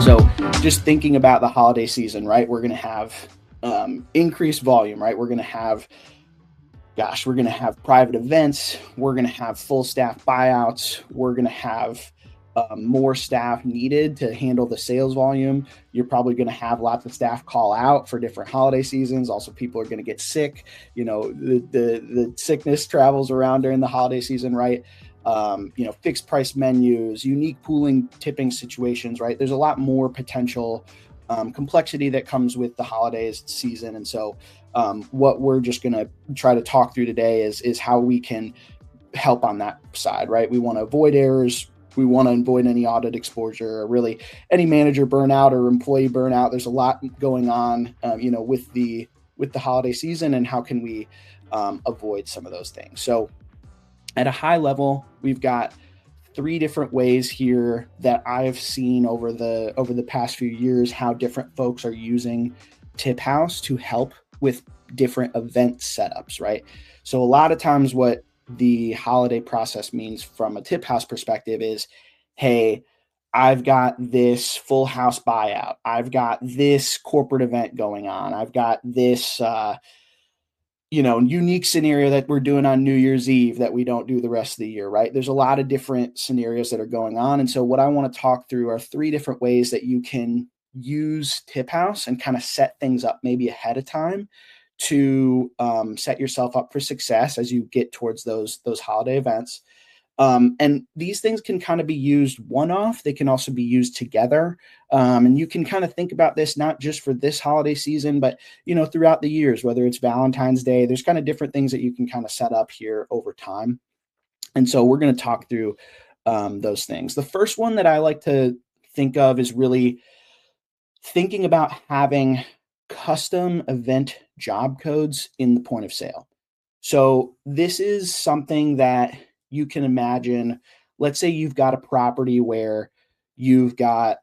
So just thinking about the holiday season, right? We're going to have increased volume, right? We're going to have private events. We're going to have full staff buyouts. We're going to have more staff needed to handle the sales volume. You're probably going to have lots of staff call out for different holiday seasons. Also, people are going to get sick. You know, the sickness travels around during the holiday season, right? Fixed price menus, unique pooling tipping situations, right? There's a lot more potential complexity that comes with the holidays season. And so what we're just going to try to talk through today is how we can help on that side, right? We want to avoid errors. We want to avoid any audit exposure or really any manager burnout or employee burnout. There's a lot going on, with the holiday season, and how can we avoid some of those things? So at a high level, we've got 3 different ways here that I've seen over the past few years how different folks are using TipHaus to help with different event setups, right? So a lot of times what the holiday process means from a TipHaus perspective is, hey, I've got this full house buyout. I've got this corporate event going on. I've got this, unique scenario that we're doing on New Year's Eve that we don't do the rest of the year, right? There's a lot of different scenarios that are going on. And so what I want to talk through are 3 different ways that you can use TipHaus and kind of set things up maybe ahead of time to set yourself up for success as you get towards those holiday events. And these things can kind of be used one-off. They can also be used together. And you can kind of think about this not just for this holiday season, but, throughout the years, whether it's Valentine's Day, there's kind of different things that you can kind of set up here over time. And so we're going to talk through those things. The first one that I like to think of is really thinking about having custom event job codes in the point of sale. So this is something that you can imagine. Let's say you've got a property where you've got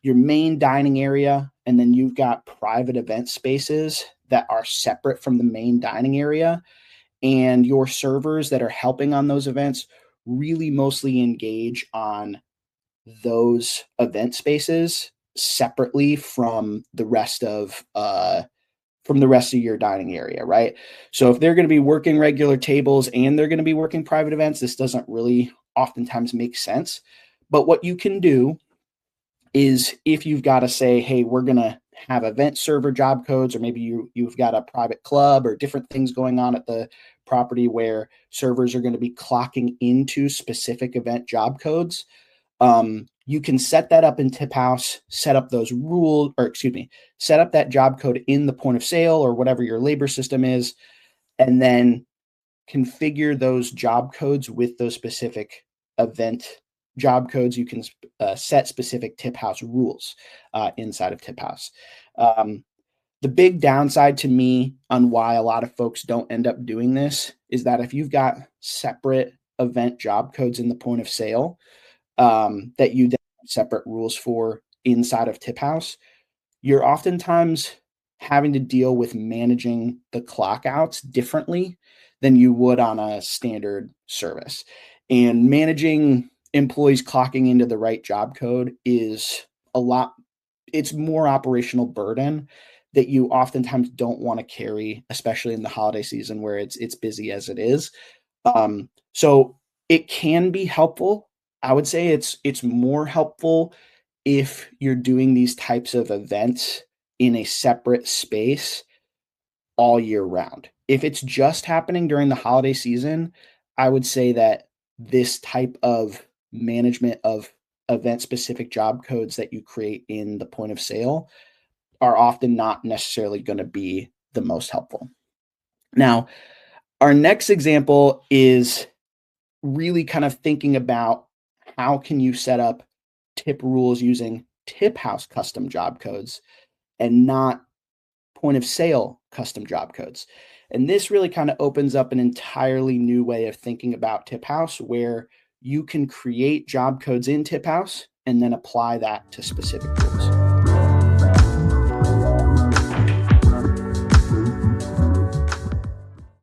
your main dining area, and then you've got private event spaces that are separate from the main dining area. And your servers that are helping on those events really mostly engage on those event spaces separately from the rest of your dining area, right? So if they're going to be working regular tables and they're going to be working private events, this doesn't really oftentimes make sense. But what you can do is, if you've got to say, hey, we're going to have event server job codes, or maybe you've got a private club or different things going on at the property where servers are going to be clocking into specific event job codes, you can set that up in TipHaus, set up that job code in the point of sale or whatever your labor system is, and then configure those job codes with those specific event job codes. You can set specific TipHaus rules inside of TipHaus. The big downside to me on why a lot of folks don't end up doing this is that if you've got separate event job codes in the point of sale, that you have separate rules for inside of TipHaus, you're oftentimes having to deal with managing the clock outs differently than you would on a standard service. And managing employees clocking into the right job code is it's more operational burden that you oftentimes don't want to carry, especially in the holiday season where it's busy as it is. So it can be helpful. I would say it's more helpful if you're doing these types of events in a separate space all year round. If it's just happening during the holiday season, I would say that this type of management of event-specific job codes that you create in the point of sale are often not necessarily going to be the most helpful. Now, our next example is really kind of thinking about how can you set up tip rules using TipHaus custom job codes and not point of sale custom job codes. And this really kind of opens up an entirely new way of thinking about TipHaus, where you can create job codes in TipHaus and then apply that to specific rules.